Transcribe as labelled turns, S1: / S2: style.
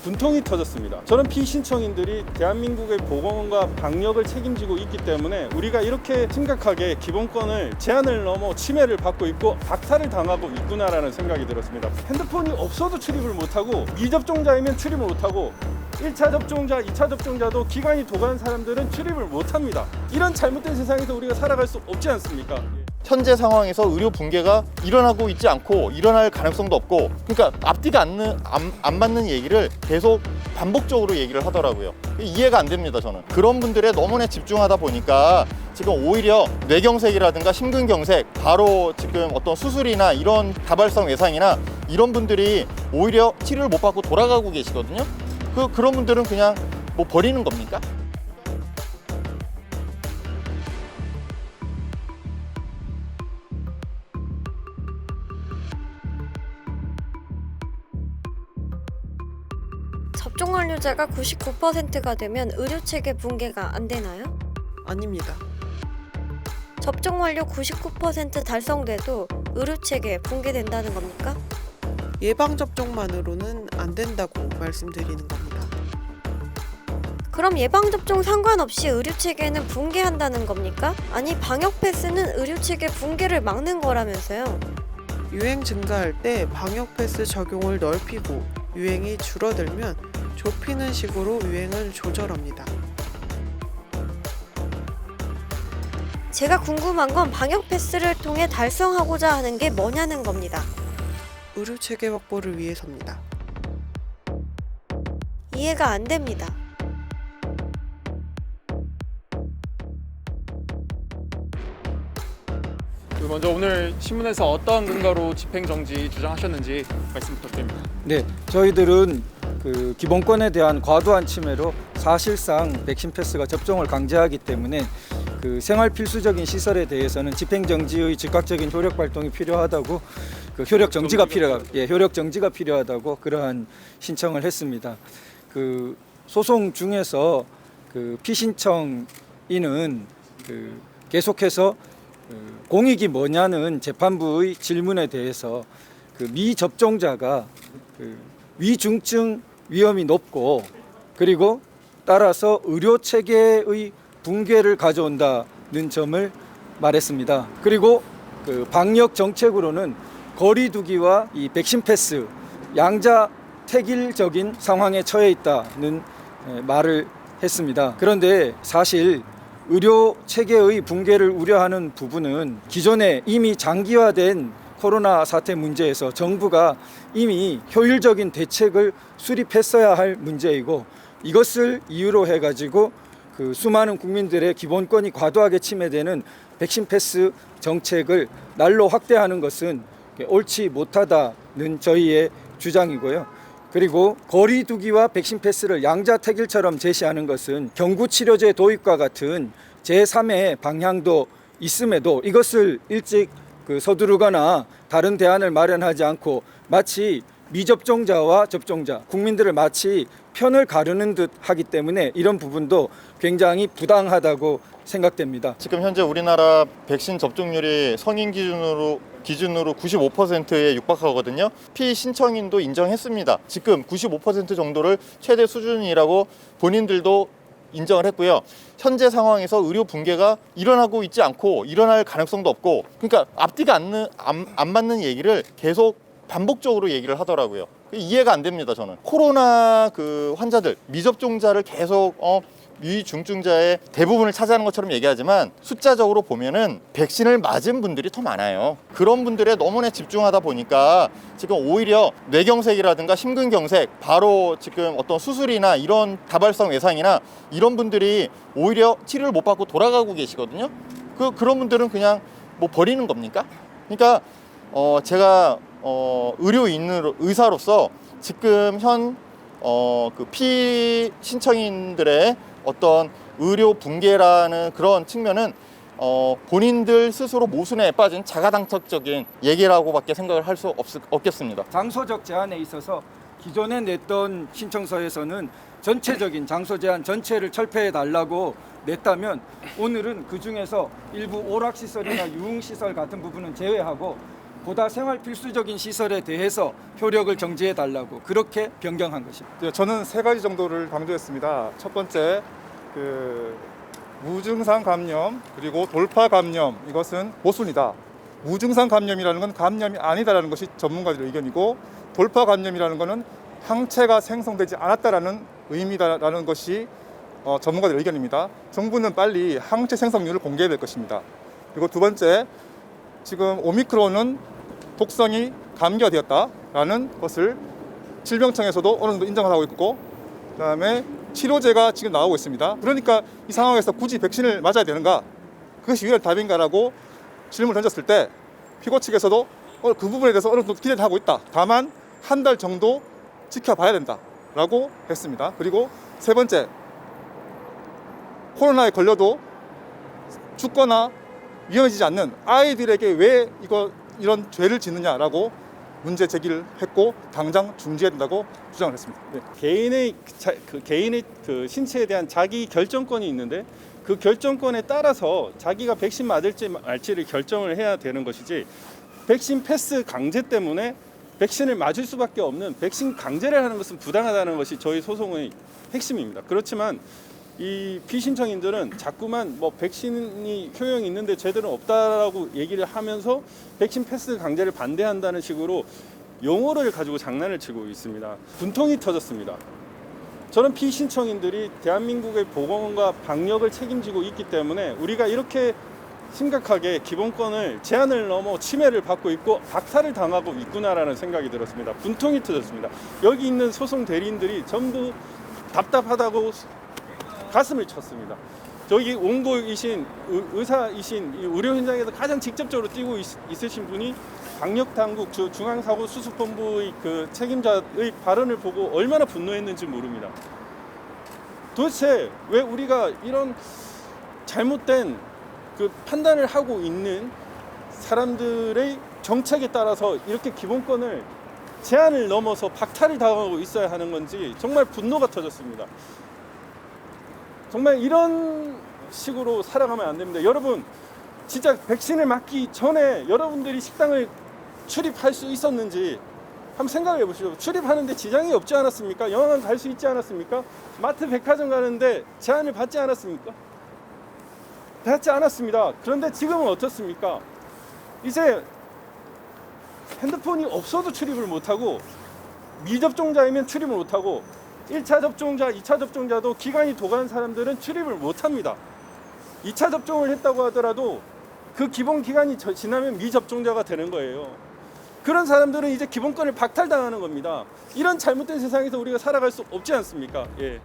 S1: 분통이 터졌습니다. 저는 피신청인들이 대한민국의 보건과 방역을 책임지고 있기 때문에 우리가 이렇게 심각하게 기본권을 제한을 넘어 침해를 받고 있고 박탈을 당하고 있구나라는 생각이 들었습니다. 핸드폰이 없어도 출입을 못하고 미접종자이면 출입을 못하고 1차 접종자, 2차 접종자도 기간이 도간 사람들은 출입을 못합니다. 이런 잘못된 세상에서 우리가 살아갈 수 없지 않습니까?
S2: 현재 상황에서 의료 붕괴가 일어나고 있지 않고 일어날 가능성도 없고, 그러니까 앞뒤가 안 맞는 얘기를 계속 반복적으로 얘기를 하더라고요. 이해가 안 됩니다. 저는 그런 분들에 너무나 집중하다 보니까 지금 오히려 뇌경색이라든가 심근경색, 바로 지금 어떤 수술이나 이런 다발성 외상이나 이런 분들이 오히려 치료를 못 받고 돌아가고 계시거든요. 그런 분들은 그냥 뭐 버리는 겁니까?
S3: 접종 완료자가 99%가 되면 의료체계 붕괴가 안 되나요?
S4: 아닙니다.
S3: 접종 완료 99% 달성돼도 의료체계 붕괴된다는 겁니까?
S4: 예방접종만으로는 안 된다고 말씀드리는 겁니다.
S3: 그럼 예방접종 상관없이 의료체계는 붕괴한다는 겁니까? 아니 방역 패스는 의료체계 붕괴를 막는 거라면서요.
S4: 유행 증가할 때 방역 패스 적용을 넓히고 유행이 줄어들면 좁히는 식으로 유행을 조절합니다.
S3: 제가 궁금한 건 방역 패스를 통해 달성하고자 하는 게 뭐냐는 겁니다.
S4: 의료체계 확보를 위해서입니다.
S3: 이해가 안 됩니다.
S5: 먼저 오늘 신문에서 어떤 근거로 집행정지 주장하셨는지 말씀 부탁드립니다.
S6: 네, 저희들은 그 기본권에 대한 과도한 침해로 사실상 백신 패스가 접종을 강제하기 때문에 그 생활 필수적인 시설에 대해서는 집행정지의 즉각적인 효력 발동이 필요하다고, 그 효력 정지가 필요하다고 그러한 신청을 했습니다. 그 소송 중에서 그 피신청인은 그 계속해서 공익이 뭐냐는 재판부의 질문에 대해서 그 미접종자가 그 위중증 위험이 높고 그리고 따라서 의료 체계의 붕괴를 가져온다는 점을 말했습니다. 그리고 그 방역 정책으로는 거리두기와 이 백신 패스 양자 택일적인 상황에 처해 있다는 말을 했습니다. 그런데 사실 의료 체계의 붕괴를 우려하는 부분은 기존에 이미 장기화된 코로나 사태 문제에서 정부가 이미 효율적인 대책을 수립했어야 할 문제이고, 이것을 이유로 해가지고 그 수많은 국민들의 기본권이 과도하게 침해되는 백신 패스 정책을 날로 확대하는 것은 옳지 못하다는 저희의 주장이고요. 그리고 거리두기와 백신 패스를 양자택일처럼 제시하는 것은 경구치료제 도입과 같은 제3의 방향도 있음에도 이것을 일찍 서두르거나 다른 대안을 마련하지 않고 마치 미접종자와 접종자, 국민들을 마치 편을 가르는 듯 하기 때문에 이런 부분도 굉장히 부당하다고 생각됩니다.
S2: 지금 현재 우리나라 백신 접종률이 성인 기준으로 95%에 육박하거든요. 피신청인도 인정했습니다. 지금 95% 정도를 최대 수준이라고 본인들도 인정을 했고요. 현재 상황에서 의료 붕괴가 일어나고 있지 않고 일어날 가능성도 없고, 그러니까 앞뒤가 안 맞는 얘기를 계속 반복적으로 얘기를 하더라고요. 이해가 안 됩니다. 저는 코로나 그 환자들, 미접종자를 계속 위중증자의 대부분을 차지하는 것처럼 얘기하지만 숫자적으로 보면은 백신을 맞은 분들이 더 많아요. 그런 분들에 너무나 집중하다 보니까 지금 오히려 뇌경색이라든가 심근경색, 바로 지금 어떤 수술이나 이런 다발성 외상이나 이런 분들이 오히려 치료를 못 받고 돌아가고 계시거든요. 그런 분들은 그냥 뭐 버리는 겁니까? 그러니까 제가 의사로서 지금 그 피신청인들의 어떤 의료 붕괴라는 그런 측면은 본인들 스스로 모순에 빠진 자가당착적인 얘기라고밖에 생각을 할 수 없겠습니다.
S6: 장소적 제한에 있어서 기존에 냈던 신청서에서는 전체적인 장소 제한 전체를 철폐해 달라고 냈다면, 오늘은 그 중에서 일부 오락시설이나 유흥시설 같은 부분은 제외하고 보다 생활 필수적인 시설에 대해서 효력을 정지해 달라고 그렇게 변경한 것입니다.
S7: 저는 세 가지 정도를 강조했습니다. 첫 번째, 무증상 감염 그리고 돌파 감염, 이것은 모순이다. 무증상 감염이라는 건 감염이 아니다라는 것이 전문가들의 의견이고, 돌파 감염이라는 것은 항체가 생성되지 않았다라는 의미다라는 것이 전문가들의 의견입니다. 정부는 빨리 항체 생성률을 공개해야 될 것입니다. 그리고 두 번째, 지금 오미크론은 독성이 감기가 되었다라는 것을 질병청에서도 어느 정도 인정을 하고 있고, 그다음에 치료제가 지금 나오고 있습니다. 그러니까 이 상황에서 굳이 백신을 맞아야 되는가? 그것이 유일한 답인가라고 질문을 던졌을 때 피고 측에서도 그 부분에 대해서 어느 정도 기대를 하고 있다. 다만 한 달 정도 지켜봐야 된다라고 했습니다. 그리고 세 번째, 코로나에 걸려도 죽거나 위험해지지 않는 아이들에게 왜 이런 죄를 짓느냐라고 문제 제기를 했고, 당장 중지해야 된다고 주장을 했습니다. 네.
S1: 개인의 그 신체에 대한 자기 결정권이 있는데, 그 결정권에 따라서 자기가 백신 맞을지 말지를 결정을 해야 되는 것이지, 백신 패스 강제 때문에 백신을 맞을 수밖에 없는 백신 강제를 하는 것은 부당하다는 것이 저희 소송의 핵심입니다. 그렇지만 이 피신청인들은 자꾸만 백신이 효용이 있는데 제대로 없다라고 얘기를 하면서 백신 패스 강제를 반대한다는 식으로 용어를 가지고 장난을 치고 있습니다. 분통이 터졌습니다. 저는 피신청인들이 대한민국의 보건과 방역을 책임지고 있기 때문에 우리가 이렇게 심각하게 기본권을 제한을 넘어 침해를 받고 있고 박탈을 당하고 있구나라는 생각이 들었습니다. 분통이 터졌습니다. 여기 있는 소송 대리인들이 전부 답답하다고 가슴을 쳤습니다. 저기 원고이신 의사이신 의료 현장에서 가장 직접적으로 뛰고 있으신 분이 방역당국 중앙사고수습본부의 그 책임자의 발언을 보고 얼마나 분노했는지 모릅니다. 도대체 왜 우리가 이런 잘못된 그 판단을 하고 있는 사람들의 정책에 따라서 이렇게 기본권을 제한을 넘어서 박탈을 당하고 있어야 하는 건지 정말 분노가 터졌습니다. 정말 이런 식으로 살아가면 안 됩니다. 여러분, 진짜 백신을 맞기 전에 여러분들이 식당을 출입할 수 있었는지 한번 생각해 보시죠. 출입하는데 지장이 없지 않았습니까? 영화관 갈 수 있지 않았습니까? 마트, 백화점 가는데 제한을 받지 않았습니까? 받지 않았습니다. 그런데 지금은 어떻습니까? 이제 핸드폰이 없어도 출입을 못하고, 미접종자이면 출입을 못하고, 1차 접종자, 2차 접종자도 기간이 도간 사람들은 출입을 못합니다. 2차 접종을 했다고 하더라도 그 기본 기간이 지나면 미접종자가 되는 거예요. 그런 사람들은 이제 기본권을 박탈당하는 겁니다. 이런 잘못된 세상에서 우리가 살아갈 수 없지 않습니까? 예.